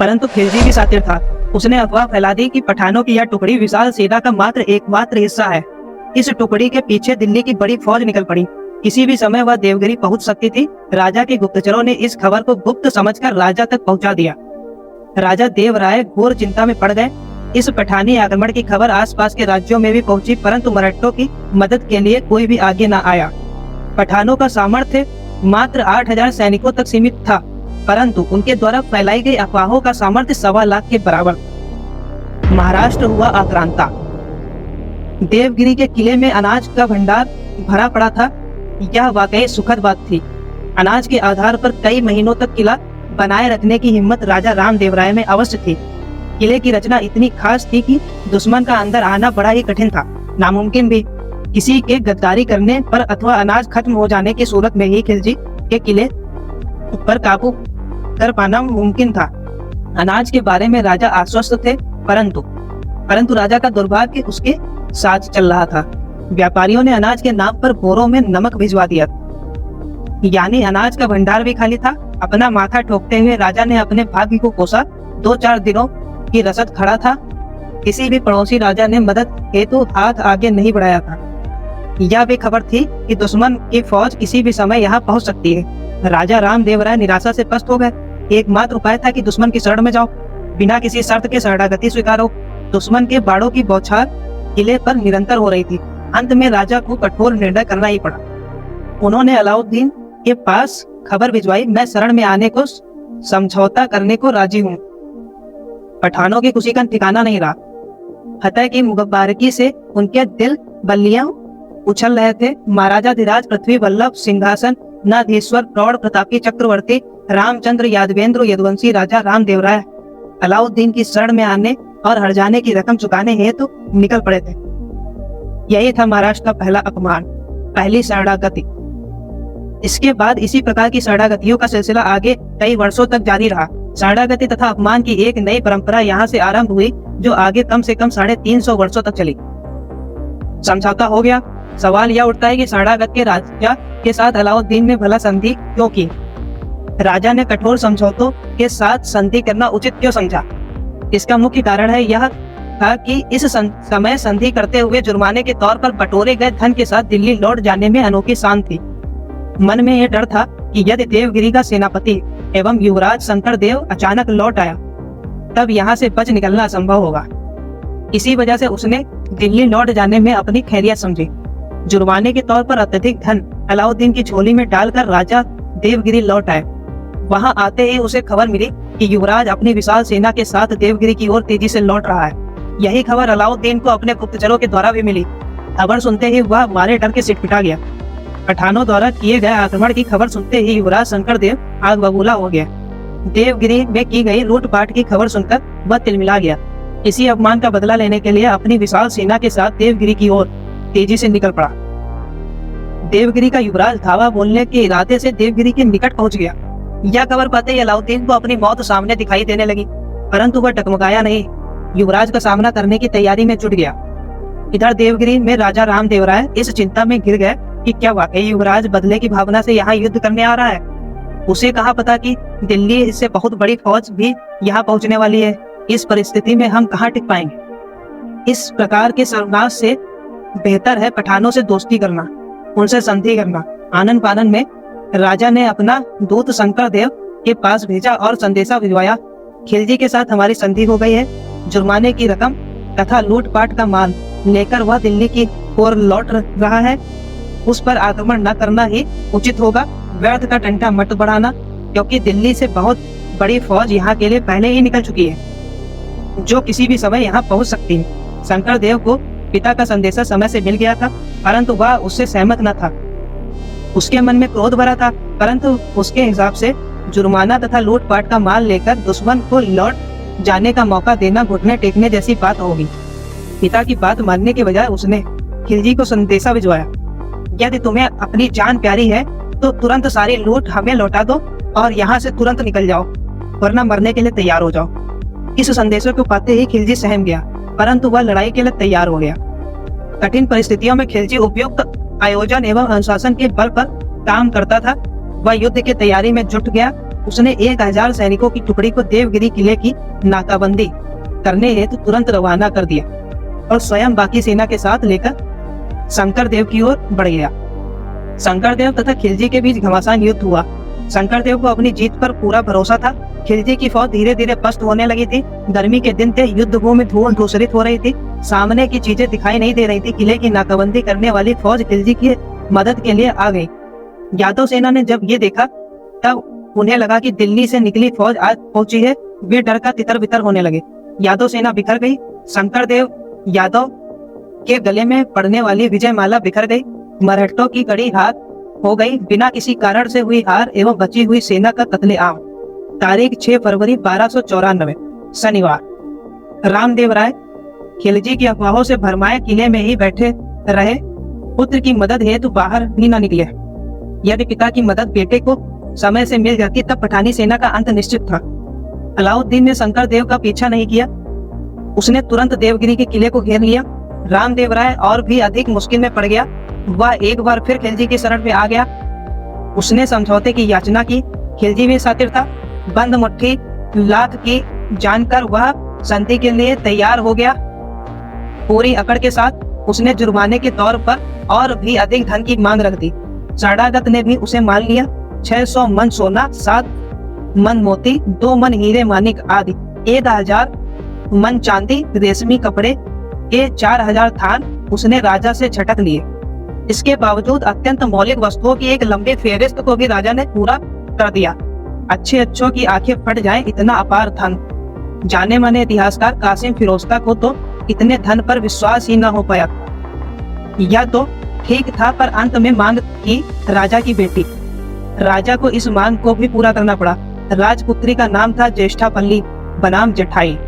परंतु खिलजी भी शातिर था। उसने अफवाह फैला दी कि पठानों की यह टुकड़ी विशाल सेना का मात्र एकमात्र हिस्सा है। इस टुकड़ी के पीछे दिल्ली की बड़ी फौज निकल पड़ी। किसी भी समय वह देवगिरी पहुंच सकती थी। राजा के गुप्तचरों ने इस खबर को गुप्त समझकर राजा तक पहुंचा दिया। राजा देवराय घोर चिंता में पड़ गए। इस पठानी आक्रमण की खबर आसपास के राज्यों में भी पहुंची, परंतु मराठों की मदद के लिए कोई भी आगे न आया। पठानों का सामर्थ्य मात्र 8,000 सैनिकों तक सीमित था, परंतु उनके द्वारा फैलाई गई अफवाहों का सामर्थ्य 1.25 लाख के बराबर। महाराष्ट्र हुआ आक्रांता। देवगिरी के किले में अनाज का भंडार भरा पड़ा था। यह वाकई सुखद बात थी। अनाज के आधार पर कई महीनों तक किला बनाए रखने की हिम्मत राजा रामदेवराय में अवश्य थी। किले की रचना इतनी खास थी कि दुश्मन का अंदर आना बड़ा ही कठिन था, नामुमकिन भी। किसी के गद्दारी करने पर अथवा अनाज खत्म हो जाने की सूरत में ही खिलजी के किले पर काबू कर पाना मुमकिन था। अनाज के बारे में राजा आश्वस्त थे, परंतु राजा का दुर्भाग्य उसके साथ चल रहा था। व्यापारियों ने अनाज के नाम पर बोरों में नमक भिजवा दिया, यानी अनाज का भंडार भी खाली था। अपना माथा ठोकते हुए राजा ने अपने भाग्य को कोसा। 2-4 दिनों की रसद खड़ा था। किसी भी पड़ोसी राजा ने मदद हेतु हाथ आगे नहीं बढ़ाया था। यह भी खबर थी कि दुश्मन की फौज किसी भी समय यहाँ पहुंच सकती है। राजा रामदेवराय निराशा से पस्त हो गए। एकमात्र उपाय था कि दुश्मन की शरण में जाओ, बिना किसी शर्त के शरणागति स्वीकारो। दुश्मन के बाड़ों की बौछार किले पर निरंतर हो रही थी। अंत में राजा को कठोर निर्णय करना ही पड़ा। उन्होंने अलाउद्दीन के पास खबर भिजवाई, मैं शरण में आने को समझौता करने को राजी हूँ। पठानों की खुशी का ठिकाना नहीं रहा। फतेह की मुबारकी से उनके दिल बल्लियां उछल रहे थे। महाराजा धीराज पृथ्वी वल्लभ सिंहासन नाधीश्वर प्रौढ़ प्रतापी चक्रवर्ती रामचंद्र यादवेंद्र यदुवंशी राजा रामदेवराय अलाउद्दीन की शरण में आने और हर्जाने की रकम चुकाने हेतु निकल पड़े थे। यही था महाराष्ट्र का पहला अपमान, पहली शरणागति। इसके बाद इसी प्रकार की शरणागतियों का सिलसिला आगे कई वर्षों तक जारी रहा। शरणागति तथा अपमान की एक नई परंपरा यहाँ से आरंभ हुई, जो आगे कम से कम 350 वर्षों तक चली। समझौता हो गया। सवाल यह उठता है कि शरणागत के राजा के साथ अलाउद्दीन ने भला संधि क्यों की? राजा ने कठोर समझौतों के साथ संधि करना उचित क्यों समझा? इसका मुख्य कारण है यह था कि इस समय संधि करते हुए जुर्माने के तौर पर बटोरे गए धन के साथ दिल्ली लौट जाने में अनोखी शान थी। मन में यह डर था कि यदि देवगिरी का सेनापति एवं युवराज शंकर देव अचानक लौट आया, तब यहाँ से बच निकलना असंभव होगा। इसी वजह से उसने दिल्ली लौट जाने में अपनी खैरियत समझी। जुर्माने के तौर पर अत्यधिक धन अलाउद्दीन की झोली में डालकर राजा देवगिरी लौट आए। वहां आते ही उसे खबर मिली कि युवराज अपनी विशाल सेना के साथ देवगिरी की ओर तेजी से लौट रहा है। यही खबर अलाउद्दीन को अपने गुप्तचरों के द्वारा भी मिली। खबर सुनते ही वह मारे डर के सिटपिटा गया। पठानों द्वारा किए गए आक्रमण की खबर सुनते ही युवराज शंकर देव आग बबूला हो गया। देवगिरी में की गई लूटपाट की खबर सुनकर वह तिलमिला गया। इसी अपमान का बदला लेने के लिए अपनी विशाल सेना के साथ देवगिरी की ओर तेजी से निकल पड़ा। देवगिरी का युवराज धावा बोलने के इरादे से देवगिरी के निकट पहुंच गया। यह खबर पाते ही अलाउद्दीन को अपनी मौत सामने दिखाई देने लगी, परंतु वह डगमगाया नहीं। युवराज का सामना करने की तैयारी में जुट गया। इधर देवगिरी में राजा रामदेवराय इस चिंता में घिर गए कि क्या वाकई युवराज बदले की भावना से यहाँ युद्ध करने आ रहा है। उसे कहाँ पता कि दिल्ली से बहुत बड़ी फौज भी यहाँ पहुंचने वाली है। इस परिस्थिति में हम कहाँ टिक पाएंगे। इस प्रकार के सर्वनाश से बेहतर है पठानों से दोस्ती करना, उनसे संधि करना। आनन फानन में राजा ने अपना दूत शंकर देव के पास भेजा और संदेशा भिजवाया, खिलजी के साथ हमारी संधि हो गई है। जुर्माने की रकम तथा लूटपाट का माल लेकर वह दिल्ली की ओर लौट रहा है। उस पर आक्रमण न करना ही उचित होगा। व्यर्थ का टंटा मत बढ़ाना, क्योंकि दिल्ली से बहुत बड़ी फौज यहाँ के लिए पहले ही निकल चुकी है, जो किसी भी समय यहाँ पहुँच सकती है। शंकर देव को पिता का संदेशा समय से मिल गया था, परंतु वह उससे सहमत न था। उसके मन में क्रोध भरा था, परंतु उसके हिसाब से जुर्माना तथा लूटपाट का माल लेकर दुश्मन को लौट जाने का मौका देना घुटने टेकने जैसी बात होगी। पिता की बात मानने के बजाय उसने खिलजी को संदेशा भिजवाया, यदि तुम्हें अपनी जान प्यारी है तो तुरंत सारी लूट हमें लौटा दो और यहाँ से तुरंत निकल जाओ, वरना मरने के लिए तैयार हो जाओ। इस संदेशों को पाते ही खिलजी सहम गया, परंतु वह लड़ाई के लिए तैयार हो गया। कठिन परिस्थितियों में खिलजी उपयुक्त आयोजन एवं अनुशासन के बल पर काम करता था। वह युद्ध की तैयारी में जुट गया। उसने 1000 सैनिकों की टुकड़ी को देवगिरी किले की नाकाबंदी करने हेतु तुरंत रवाना कर दिया और स्वयं बाकी सेना के साथ लेकर शंकरदेव की ओर बढ़ गया। शंकरदेव तथा खिलजी के बीच घमासान युद्ध हुआ। शंकरदेव को अपनी जीत पर पूरा भरोसा था। खिलजी की फौज धीरे धीरे पस्त होने लगी थी। गर्मी के दिन थे, युद्ध भूमि धूल धूसरित हो रही थी, सामने की चीजें दिखाई नहीं दे रही थी। किले की नाकाबंदी करने वाली फौज खिलजी की मदद के लिए आ गई। यादव सेना ने जब ये देखा तब उन्हें लगा कि दिल्ली से निकली फौज आज पहुंची है। वे डर का तितर बितर होने लगे। यादव सेना बिखर गई। शंकरदेव यादव के गले में पड़ने वाली विजय माला बिखर गई। मराठों की कड़ी हार हो गई। बिना किसी कारण से हुई हार एवं बची हुई सेना का कत्लेआम। तारीख 6 फरवरी 1294 शनिवार। रामदेव राय खिलजी की अफवाहों से भरमाए किले में ही बैठे रहे। पुत्र की मदद हेतु बाहर भी न निकले। यदि पिता की मदद बेटे को समय से मिल जाती तब पठानी सेना का अंत निश्चित था। अलाउद्दीन ने शंकरदेव का पीछा नहीं किया। उसने तुरंत देवगिरी के किले को घेर लिया। रामदेव राय और भी अधिक मुश्किल में पड़ गया। वह एक बार फिर खिलजी की शरण में आ गया। उसने समझौते की याचना की। खिलजी भी शातिर था। बंद मुट्ठी लात की जानकर वह संधि के लिए तैयार हो गया। पूरी अकड़ के साथ उसने जुर्माने के तौर पर और भी अधिक धन की मांग रख दी। शरणागत ने भी उसे मान लिया। 600 मन सोना, 7 मन मोती, 2 मन हीरे मानिक आदि, 1000 मन चांदी, रेशमी कपड़े के 4000 थान उसने राजा से झटक लिए। इसके बावजूद अत्यंत मौलिक वस्तुओं की एक लंबी फेहरिस्त को भी राजा ने पूरा कर दिया। अच्छे अच्छों की आंखें फट जाएं, इतना अपार धन। जाने माने इतिहासकार कासिम फिरोजका को तो इतने धन पर विश्वास ही न हो पाया। यह तो ठीक था, पर अंत में मांग की राजा की बेटी। राजा को इस मांग को भी पूरा करना पड़ा। राजपुत्री का नाम था ज्येष्ठापल्ली बनाम जेठाई।